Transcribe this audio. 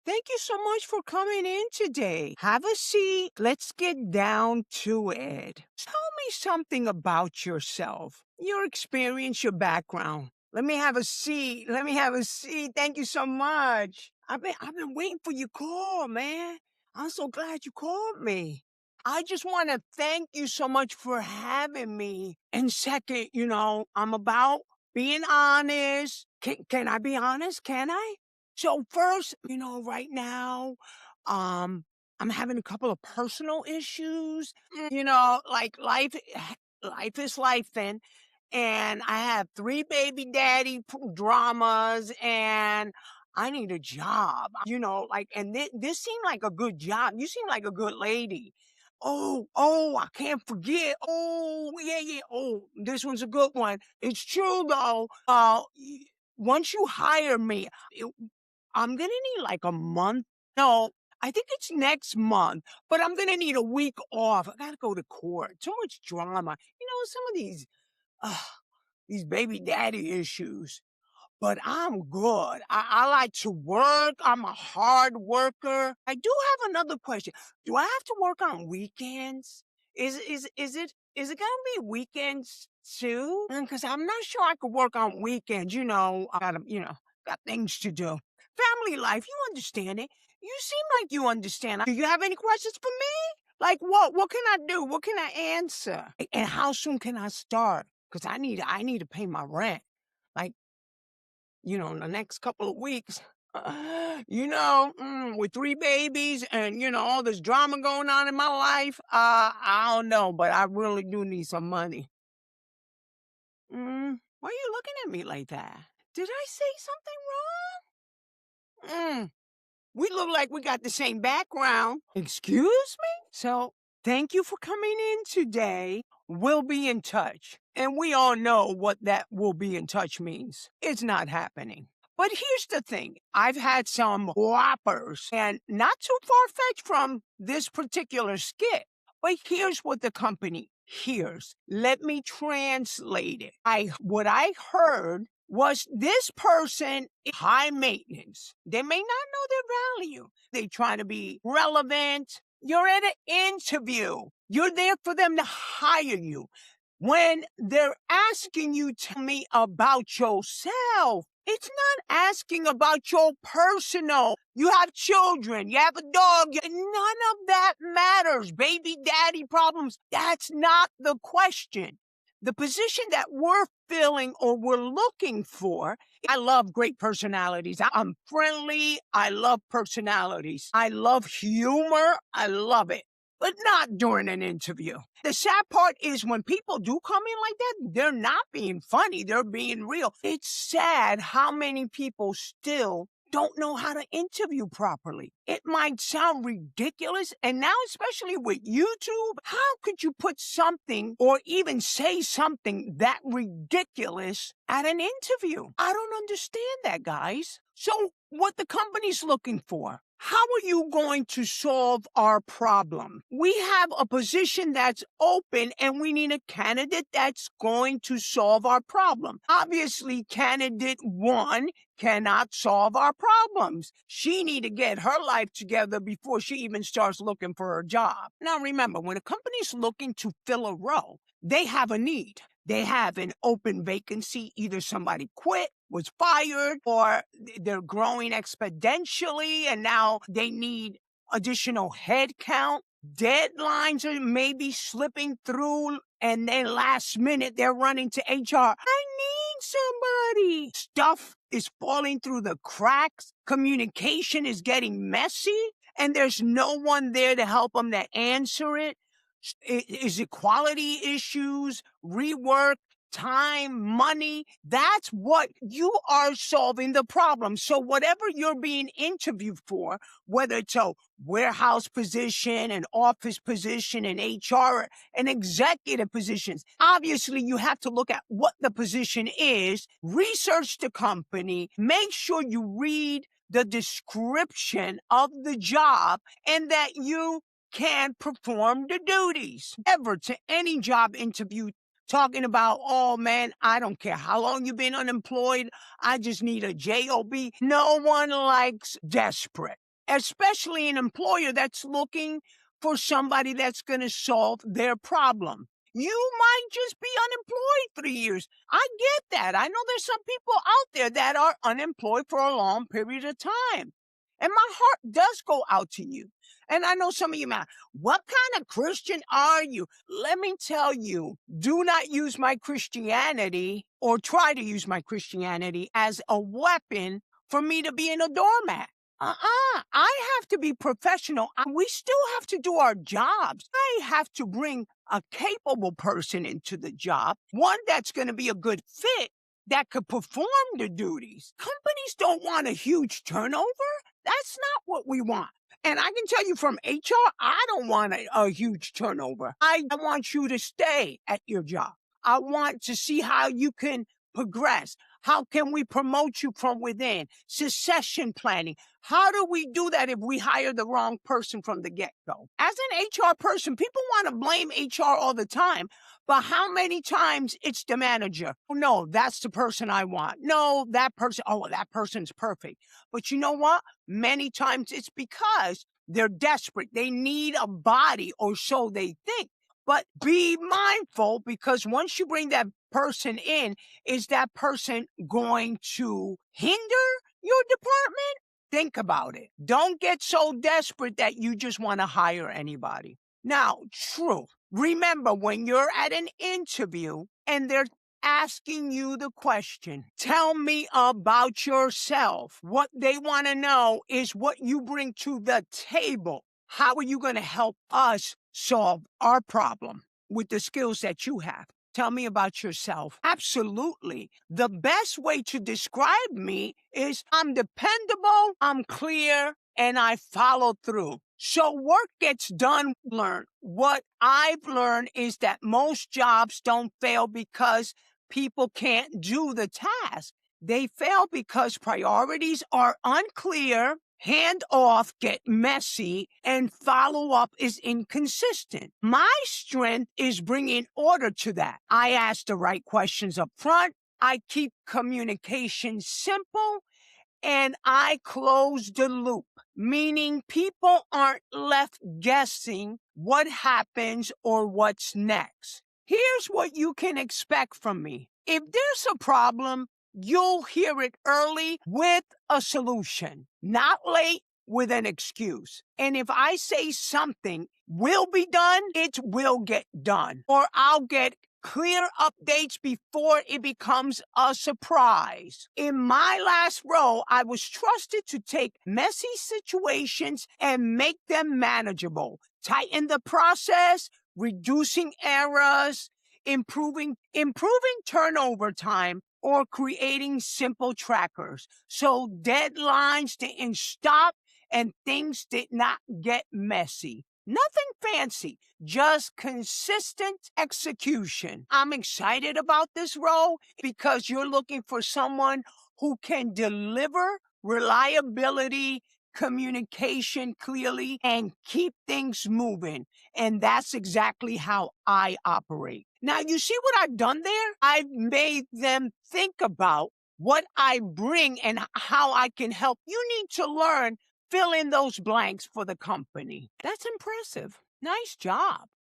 Thank you so much for coming in today. Have a seat. Let's get down to it. Tell me something about yourself, your experience, your background. Let me have a seat. Let me have a seat. Thank you so much. I've been waiting for your call, man. I'm so glad you called me. I just want to thank you so much for having me. And second, I'm about being honest. Can I be honest? Can I? So first, right now, um, I'm having a couple of personal issues. Like life is life then. And I have three baby daddy dramas and I need a job, and this seemed like a good job. You seem like a good lady. Oh, I can't forget. Oh, yeah, yeah. Oh, this one's a good one. It's true though. Once you hire me, I'm gonna need like a month. No, I think it's next month, but I'm gonna need a week off. I gotta go to court. Too much drama. Some of uh, these baby daddy issues. But I'm good. I like to work. I'm a hard worker. I do have another question. Do I have to work on weekends? Is it gonna be weekends too? Because I'm not sure I could work on weekends. I gotta, got things to do. Family life, you understand it. You seem like you understand. Do you have any questions for me? Like what? What can I do? What can I answer? And how soon can I start? Because I need to pay my rent. Like, in the next couple of weeks. With three babies and, all this drama going on in my life, I don't know, but I really do need some money. Why are you looking at me like that? Did I say something wrong? We look like we got the same background. Excuse me? So, thank you for coming in today. We'll be in touch. And we all know what that "will be in touch" means. It's not happening. But here's the thing. I've had some whoppers and not too far-fetched from this particular skit. But here's what the company hears. Let me translate it. What I heard was this person is high maintenance. They may not know their value. They try to be relevant. You're at an interview. You're there for them to hire you. When they're asking you, tell me about yourself. It's not asking about your personal. You have children, you have a dog, none of that matters. Baby daddy problems, that's not the question. The position that we're filling or we're looking for, I love great personalities. I'm friendly. I love personalities. I love humor. I love it. But not during an interview. The sad part is when people do come in like that, they're not being funny, they're being real. It's sad how many people still don't know how to interview properly. It might sound ridiculous, and now especially with YouTube, how could you put something or even say something that ridiculous at an interview? I don't understand that, guys. So what the company's looking for, how are you going to solve our problem? We have a position that's open and we need a candidate that's going to solve our problem. Obviously, candidate one cannot solve our problems. She need to get her life together before she even starts looking for a job. Now remember, when a company's looking to fill a role, they have a need. They have an open vacancy. Either somebody quit, was fired, or they're growing exponentially and now they need additional head count. Deadlines are maybe slipping through and then last minute they're running to HR. I need somebody. Stuff is falling through the cracks. Communication is getting messy and there's no one there to help them to answer it. Is it quality issues, rework, time, money? That's what you are solving the problem. So whatever you're being interviewed for, whether it's a warehouse position, an office position, an HR, an executive positions, obviously you have to look at what the position is, research the company, make sure you read the description of the job and that you can perform the duties. Ever to any job interview talking about, oh man, I don't care how long you've been unemployed, I just need a job. No one likes desperate. especially an employer that's looking for somebody that's going to solve their problem. You might just be unemployed 3 years. I get that. I know there's some people out there that are unemployed for a long period of time. And my heart does go out to you. And I know some of you might, what kind of Christian are you? Let me tell you, do not use my Christianity or try to use my Christianity as a weapon for me to be in a doormat. I have to be professional. We still have to do our jobs. I have to bring a capable person into the job, one that's going to be a good fit that could perform the duties. Companies don't want a huge turnover. That's not what we want. And I can tell you from HR, I don't want a huge turnover. I want you to stay at your job. I want to see how you can progress. How can we promote you from within? Succession planning. How do we do that if we hire the wrong person from the get-go? As an HR person, people want to blame HR all the time, but how many times it's the manager? Oh, no, that's the person I want. No, that person, oh, that person's perfect. But you know what? Many times it's because they're desperate. They need a body, or so they think. But be mindful, because once you bring that person in, is that person going to hinder your department? Think about it. Don't get so desperate that you just want to hire anybody. Now, true. Remember, when you're at an interview and they're asking you the question, tell me about yourself. What they want to know is what you bring to the table. How are you going to help us solve our problem with the skills that you have? Tell me about yourself. Absolutely. The best way to describe me is I'm dependable, I'm clear, and I follow through. So work gets done. Learn. What I've learned is that most jobs don't fail because people can't do the task. They fail because priorities are unclear, handoff get messy, and follow-up is inconsistent. My strength is bringing order to that. I ask the right questions up front. I keep communication simple, and I close the loop, meaning people aren't left guessing what happens or what's next. Here's what you can expect from me. If there's a problem, you'll hear it early with a solution, not late with an excuse. And if I say something will be done, it will get done. Or I'll get clear updates before it becomes a surprise. In my last role, I was trusted to take messy situations and make them manageable, tighten the process, reducing errors, improving turnover time, or creating simple trackers so deadlines didn't stop and things did not get messy. Nothing fancy, just consistent execution. I'm excited about this role because you're looking for someone who can deliver reliability, communication clearly, and keep things moving. And that's exactly how I operate. Now, you see what I've done there? I've made them think about what I bring and how I can help. You need to learn, fill in those blanks for the company. That's impressive. Nice job.